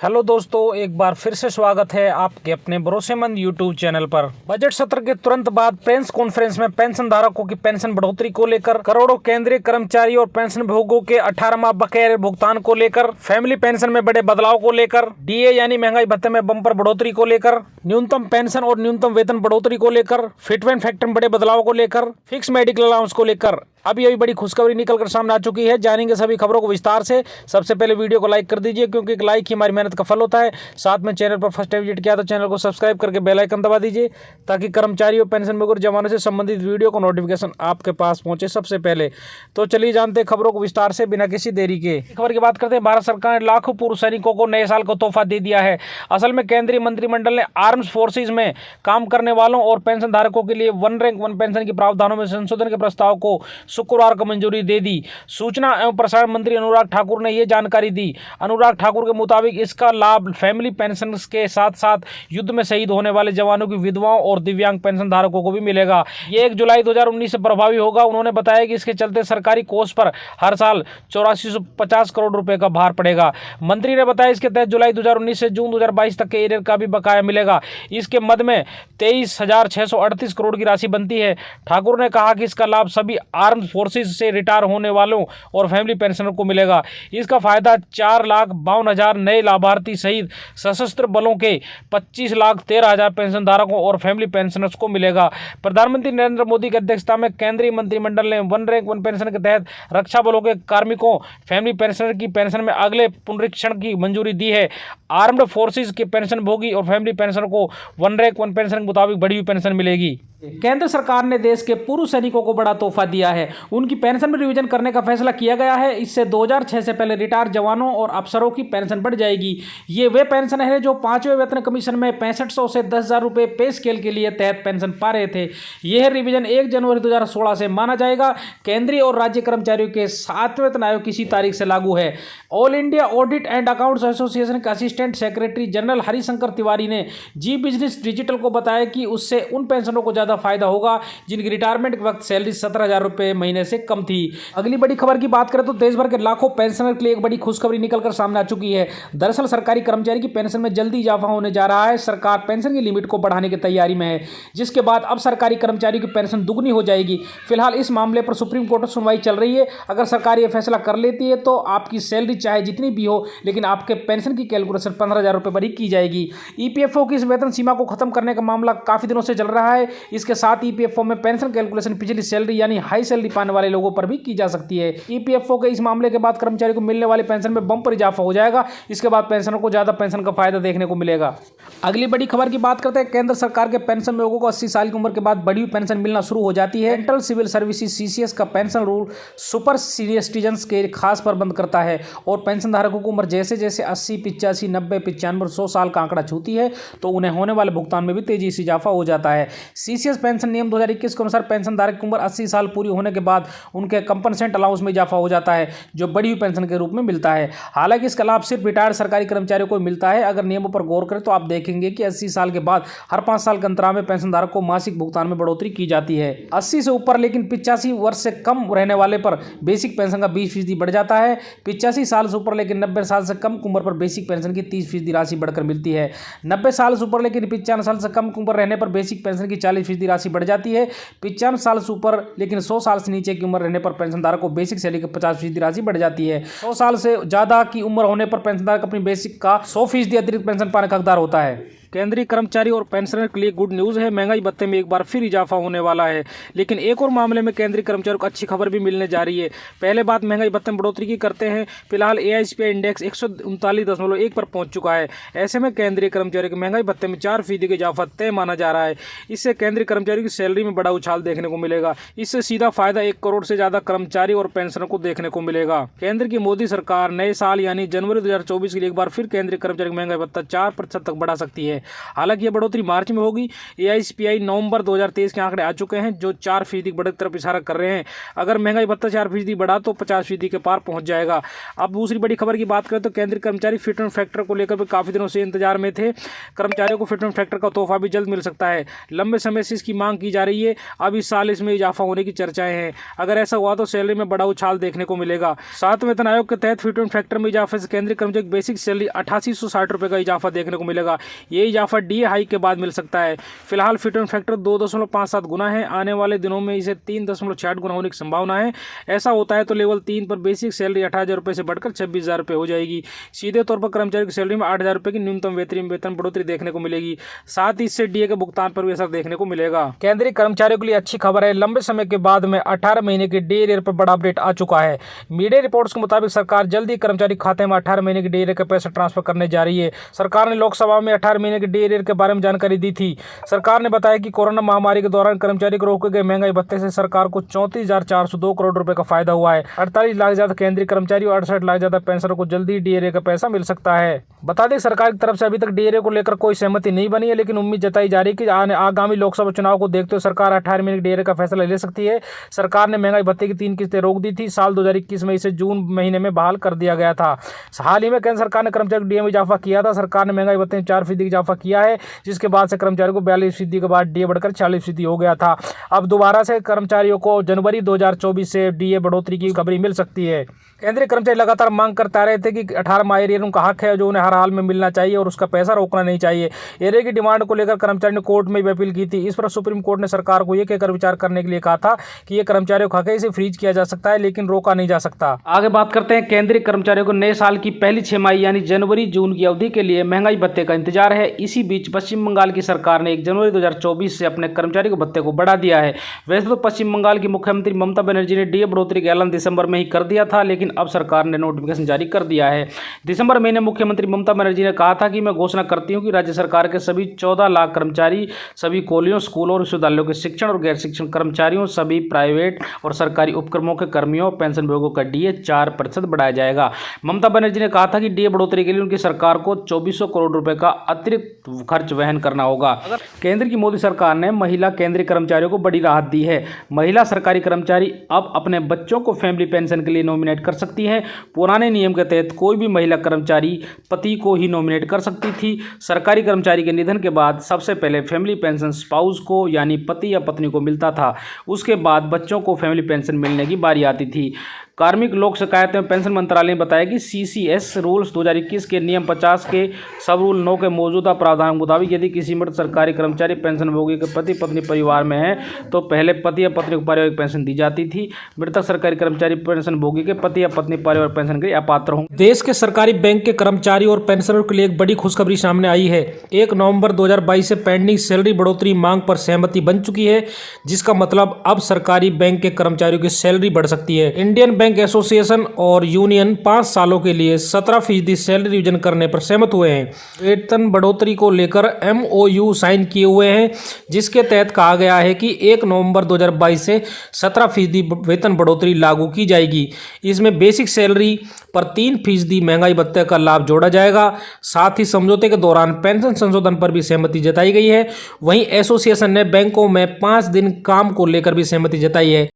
Hello दोस्तों, एक बार फिर से स्वागत है आपके अपने भरोसेमंद यूट्यूब चैनल पर। बजट सत्र के तुरंत बाद प्रेस कॉन्फ्रेंस में पेंशन धारकों की पेंशन बढ़ोतरी को लेकर, करोड़ों केंद्रीय कर्मचारी और पेंशन भोगियों के 18 माह बकाया भुगतान को लेकर, फैमिली पेंशन में बड़े बदलाव को लेकर, डीए यानी महंगाई भत्ते में बम्पर बढ़ोतरी को लेकर, न्यूनतम पेंशन और न्यूनतम वेतन बढ़ोतरी को लेकर, फिटमेंट फैक्टर में बड़े बदलाव को लेकर, फिक्स मेडिकल अलाउंस को लेकर अभी बड़ी खुशखबरी निकलकर सामने आ चुकी है। जानेंगे सभी खबरों को विस्तार से। सबसे पहले वीडियो को लाइक कर दीजिए, क्योंकि एक लाइक ही हमारी मेहनत का फल होता है। साथ में चैनल पर फर्स्ट टाइम विजिट किया तो चैनल को सब्सक्राइब करके बेल आइकन दबा दीजिए, ताकि कर्मचारियों पेंशन भोगियों जवानों से संबंधित वीडियो को नोटिफिकेशन आपके पास पहुंचे सबसे पहले। तो चलिए जानते हैं खबरों को विस्तार से बिना किसी देरी के। खबर की बात करते हैं। भारत सरकार ने लाखों पूर्व सैनिकों को नए साल का तोहफा दे दिया है। असल में केंद्रीय मंत्रिमंडल ने आर्म्स फोर्सेज में काम करने वालों और पेंशन धारकों के लिए वन रैंक वन पेंशन के प्रावधानों में संशोधन के प्रस्ताव को शुक्रवार को मंजूरी दे दी। सूचना एवं प्रसारण मंत्री अनुराग ठाकुर ने यह जानकारी दी। अनुराग ठाकुर के मुताबिक इसका लाभ फैमिली पेंशन के साथ साथ युद्ध में शहीद होने वाले जवानों की विधवाओं और दिव्यांग पेंशन धारकों को भी मिलेगा। ये 1 जुलाई 2019 से प्रभावी होगा। उन्होंने बताया कि इसके चलते सरकारी कोष पर हर साल 8450 करोड़ रुपए का भार पड़ेगा। मंत्री ने बताया इसके तहत जुलाई 2019 से जून 2022 तक के एरियर का भी बकाया मिलेगा। इसके मद में 23,638 करोड़ की राशि बनती है। ठाकुर ने कहा कि इसका लाभ सभी आर्म्ड फोर्सेज से रिटायर होने वालों और फैमिली पेंशनर को मिलेगा। इसका फायदा 4,52,000 नए लाभार्थी सहित सशस्त्र बलों के 25,13,000 पेंशन धारकों और फैमिली पेंशनर्स को मिलेगा। प्रधानमंत्री नरेंद्र मोदी की अध्यक्षता में केंद्रीय मंत्रिमंडल ने वन रैंक वन पेंशन के तहत रक्षा बलों के कार्मिकों फैमिली पेंशनर की पेंशन में अगले पुनरीक्षण की मंजूरी दी है। आर्म्ड फोर्सेज के पेंशन भोगी और फैमिली पेंशनर को वन रैंक वन पेंशन के मुताबिक बढ़ी हुई पेंशन मिलेगी। केंद्र सरकार ने देश के पूर्व सैनिकों को बड़ा तोहफा दिया है। उनकी पेंशन में रिवीजन करने का फैसला किया गया है। इससे 2006 से पहले रिटायर जवानों और अफसरों की पेंशन बढ़ जाएगी। ये वे पेंशन है जो 5वें वेतन कमीशन में 6500 से 10,000 रुपए पे स्केल के लिए तहत पेंशन पा रहे थे। यह रिवीजन 1 जनवरी 2016 से माना जाएगा। केंद्रीय और राज्य कर्मचारियों के 7वें वेतन आयोग किसी तारीख से लागू है। All India audit and accounts association के assistant secretary general Harishankar Tiwari ने जी बिजनेस डिजिटल को बताया कि उससे उन पेंशनरों को ज्यादा फायदा होगा जिनकी रिटायरमेंट के वक्त सैलरी 17,000 रुपए महीने से कम थी। अगली बड़ी खबर की बात करें तो देश भर के लाखों पेंशनर के लिए एक बड़ी खुशखबरी निकलकर सामने आ चुकी है। दरअसल सरकारी कर्मचारी की पेंशन में जल्दी इजाफा होने जा रहा है। सरकार पेंशन की लिमिट को बढ़ाने की तैयारी में है, जिसके बाद अब सरकारी कर्मचारियों की पेंशन दुगनी हो जाएगी। फिलहाल इस मामले पर सुप्रीम कोर्ट में सुनवाई चल रही है। अगर सरकार यह फैसला कर लेती है तो आपकी सैलरी चाहे जितनी भी हो, लेकिन आपके पेंशन की कैलकुलेशन 15,000 रुपए पर ही की जाएगी। ईपीएफओ की इस वेतन सीमा को खत्म करने का मामला काफी दिनों से चल रहा है। इसके साथ ईपीएफओ में पेंशन कैलकुलेशन पिछली सैलरी यानी हाई सैलरी पाने वाले लोगों पर भी की जा सकती है। ईपीएफओ के इस मामले के बाद कर्मचारी को मिलने वाली पेंशन में बम्पर इजाफा हो जाएगा। इसके बाद पेंशनरों को ज्यादा पेंशन का फायदा देखने को मिलेगा। अगली बड़ी खबर की बात करते हैं। केंद्र सरकार के पेंशन लोगों को 80 साल की उम्र के बाद बड़ी हुई पेंशन मिलना शुरू हो जाती है। सेंट्रल सिविल सर्विसेज सीसीएस का pension rule super senior citizens के खास प्रबंध करता है और पेंशन धारकों की उम्र जैसे जैसे 80, 85, 90, 95 और 100 साल का आंकड़ा छूती है तो उन्हें होने वाले भुगतान में भी तेजी से इजाफा हो जाता है। सीसीएस पेंशन नियम 2021 के अनुसार पेंशन धारक की उम्र 80 साल पूरी होने के बाद उनके कंपनसेंट अलाउंस में इजाफा हो जाता है, जो बड़ी हुई पेंशन के रूप में मिलता है। हालांकि इसका लाभ सिर्फ रिटायर्ड सरकारी कर्मचारियों को मिलता है। अगर नियमों पर गौर करें तो आप देखेंगे कि 80 साल के बाद हर 5 साल के अंतराल में पेंशन धारक को मासिक भुगतान में बढ़ोतरी की जाती है। 80 से ऊपर लेकिन 85 वर्ष से कम रहने वाले पर बेसिक पेंशन का 20% बढ़ जाता है। 85 साल से ऊपर लेकिन 90 साल से कम उम्र पर बेसिक पेंशन की 30% राशि बढ़कर मिलती है। 90 साल से ऊपर लेकिन 95 साल से कम उम्र रहने पर बेसिक पेंशन की 40% राशि बढ़ जाती है। 95 साल से ऊपर लेकिन 100 साल से नीचे की उम्र रहने पर पेंशनधारक को बेसिक सैलरी की 50% राशि बढ़ जाती है। 100 साल से ज्यादा की उम्र होने पर पेंशनधारक अपनी बेसिक का 100% अतिरिक्त पेंशन पाने का हकदार होता है। केंद्रीय कर्मचारी और पेंशनर के लिए गुड न्यूज़ है। महंगाई भत्ते में एक बार फिर इजाफा होने वाला है। लेकिन एक और मामले में केंद्रीय कर्मचारियों को अच्छी खबर भी मिलने जा रही है। पहले बात महंगाई भत्ते में बढ़ोतरी की करते हैं। फिलहाल एआईसीपीआई इंडेक्स 139.1 पर पहुंच चुका है। ऐसे में केंद्रीय कर्मचारियों के महंगाई भत्ते में 4% का इजाफा तय माना जा रहा है। इससे केंद्रीय कर्मचारियों की सैलरी में बड़ा उछाल देखने को मिलेगा। इससे सीधा फायदा 1 करोड़ से ज्यादा कर्मचारी और पेंशनर को देखने को मिलेगा। केंद्र की मोदी सरकार नए साल यानी जनवरी 2024 के लिए एक बार फिर केंद्रीय कर्मचारी महंगाई भत्ता 4% तक बढ़ा सकती है। हालांकि यह बढ़ोतरी मार्च में होगी। AICPI नवंबर 2023 के आंकड़े आ चुके हैं जो 4% की बढ़त तरफ इशारा कर रहे हैं। अगर महंगाई भत्ता 4% बढ़ा तो 50% के पार पहुंच जाएगा। अब दूसरी बड़ी खबर की बात करें तो केंद्रीय कर्मचारी फिटमेंट फैक्टर को लेकर भी काफी दिनों से इंतजार में थे। कर्मचारियों को फिटमेंट फैक्टर का तोहफा भी जल्द मिल सकता है। लंबे समय से इसकी मांग की जा रही है। अब इस साल इसमें इजाफा होने की चर्चाएं हैं। अगर ऐसा हुआ तो सैलरी में बड़ा उछाल देखने को मिलेगा। 7वें वेतन आयोग के तहत फिटमेंट फैक्टर में इजाफे से केंद्रीय कर्मचारी बेसिक सैलरी 8860 रुपये का इजाफा देखने को मिलेगा। ये इजाफा DA हाइक के बाद मिल सकता है। फिलहाल फिटमेंट फैक्टर 2.57 गुना है। आने वाले दिनों में इसे 3.68 गुना होने की संभावना है। ऐसा होता है तो लेवल 3 पर बेसिक सैलरी 18,000 रुपये से बढ़कर 26,000 रुपये हो जाएगी। सीधे तौर पर कर्मचारी की सैलरी में 8,000 रुपये की न्यूनतम वेतन बढ़ोतरी देखने को मिलेगी। साथ ही इससे DA के भुगतान पर भी असर देखने को मिलेगा। केंद्रीय कर्मचारियों के लिए अच्छी खबर है। लंबे समय के बाद में 18 महीने के DA एरियर पर बड़ा अपडेट आ चुका है। मीडिया रिपोर्ट्स के मुताबिक सरकार जल्द ही कर्मचारी खाते में 18 महीने के DA एरियर के पैसे ट्रांसफर करने जा रही है। सरकार ने लोकसभा में 18 महीने के DA एरियर के बारे में जानकारी दी थी। सरकार ने बताया कि कोरोना महामारी के दौरान कर्मचारी को रोके गए महंगाई भत्ते से सरकार को 34,402 करोड़ रुपए का फायदा हुआ है। 48 लाख ज्यादा केंद्रीय कर्मचारी और 68 लाख ज्यादा पेंशनरों को जल्दी DA एरियर का पैसा मिल सकता है। बता दें सरकार की तरफ से अभी तक DA एरियर को लेकर कोई सहमति नहीं बनी है, लेकिन उम्मीद जताई जा रही है कि आगामी लोकसभा चुनाव को देखते हुए सरकार 18 महीने के DA एरियर का फैसला ले सकती है। सरकार ने महंगाई भत्ते की 3 किस्तें रोक दी थी। साल 2021 में इसे जून महीने में बहाल कर दिया गया था। हाल ही में केंद्र सरकार ने कर्मचारी DA में इजाफा किया था। सरकार ने महंगाई भत्ते में 4% इजाफा किया है, जिसके बाद से कर्मचारियों को 42% के बाद DA बढ़कर 40% हो गया था। अब दोबारा से कर्मचारियों को जनवरी 2024 से DA बढ़ोतरी की खबरी मिल सकती है। केंद्रीय कर्मचारी लगातार मांग करते रहे थे कि 18 माह एरियर उनका हक है जो उन्हें हर हाल में मिलना चाहिए और उसका पैसा रोकना नहीं चाहिए। एरियर की डिमांड को लेकर कर्मचारी ने कोर्ट में भी अपील की थी। इस पर सुप्रीम कोर्ट ने सरकार को यह कहकर विचार करने के लिए कहा था कि यह कर्मचारियों का हक है, इसे फ्रीज किया जा सकता है लेकिन रोका नहीं जा सकता। आगे बात करते हैं केंद्रीय कर्मचारियों को नए साल की पहली 6 माही यानी जनवरी जून की अवधि के लिए महंगाई भत्ते का इंतजार है। इसी बीच पश्चिम बंगाल की सरकार ने 1 जनवरी 2024 से अपने कर्मचारी के भत्ते को बढ़ा दिया है। वैसे तो पश्चिम बंगाल की मुख्यमंत्री ममता बनर्जी ने DA बढ़ोतरी का ऐलान दिसंबर में ही कर दिया था, लेकिन अब सरकार ने नोटिफिकेशन जारी कर दिया है। दिसंबर महीने मुख्यमंत्री ममता बनर्जी ने कहा था कि मैं घोषणा करती हूं कि राज्य सरकार के सभी 14 लाख कर्मचारी, सभी कॉलेजों, स्कूलों और विश्वविद्यालयों के शिक्षण और गैर शिक्षण कर्मचारियों, सभी प्राइवेट और सरकारी उपक्रमों के कर्मियों और पेंशन भोगियों का DA 4% बढ़ाया जाएगा। ममता बनर्जी ने कहा था कि DA बढ़ोतरी के लिए उनकी सरकार को 2400 करोड़ रुपए का अतिरिक्त खर्च वहन करना होगा। केंद्र की मोदी सरकार ने महिला केंद्रीय कर्मचारियों को बड़ी राहत दी है। महिला सरकारी कर्मचारी अब अपने बच्चों को फैमिली पेंशन के लिए नॉमिनेट कर सकती हैं। पुराने नियम के तहत कोई भी महिला कर्मचारी पति को ही नॉमिनेट कर सकती थी। सरकारी कर्मचारी के निधन के बाद सबसे पहले फैमिली पेंशन स्पाउस को यानी पति या पत्नी को मिलता था। उसके बाद बच्चों को फैमिली पेंशन मिलने की बारी आती थी। कार्मिक लोक शिकायत एवं पेंशन मंत्रालय ने बताया कि CCS रूल्स 2021 के नियम 50 के सब रूल 9 के मौजूदा प्रावधान के मुताबिक यदि किसी मृत सरकारी कर्मचारी पेंशन भोगी के पति पत्नी परिवार में है तो पहले पति या पत्नी को पारिवारिक पेंशन दी जाती थी। मृतक सरकारी कर्मचारी पेंशन भोगी के पति या पत्नी पारिवारिक पेंशन के लिए अपात्र होंगे। देश के सरकारी बैंक के कर्मचारी और पेंशनरों के लिए एक बड़ी खुशखबरी सामने आई है। 1 नवंबर 2022 से पेंडिंग सैलरी बढ़ोतरी मांग पर सहमति बन चुकी है, जिसका मतलब अब सरकारी बैंक के कर्मचारियों की सैलरी बढ़ सकती है। इंडियन बैंक एसोसिएशन और यूनियन 5 सालों के लिए 17% सैलरी रिविजन करने पर सहमत हुए हैं। वेतन बढ़ोतरी को लेकर MOU साइन किए हुए हैं, जिसके तहत कहा गया है कि 1 नवंबर 2022 से 17% वेतन बढ़ोतरी लागू की जाएगी। इसमें बेसिक सैलरी पर 3% महंगाई भत्ते का लाभ जोड़ा जाएगा। साथ ही समझौते के दौरान पेंशन संशोधन पर भी सहमति जताई गई है। वहीं एसोसिएशन ने बैंकों में 5 दिन काम को लेकर भी सहमति जताई है।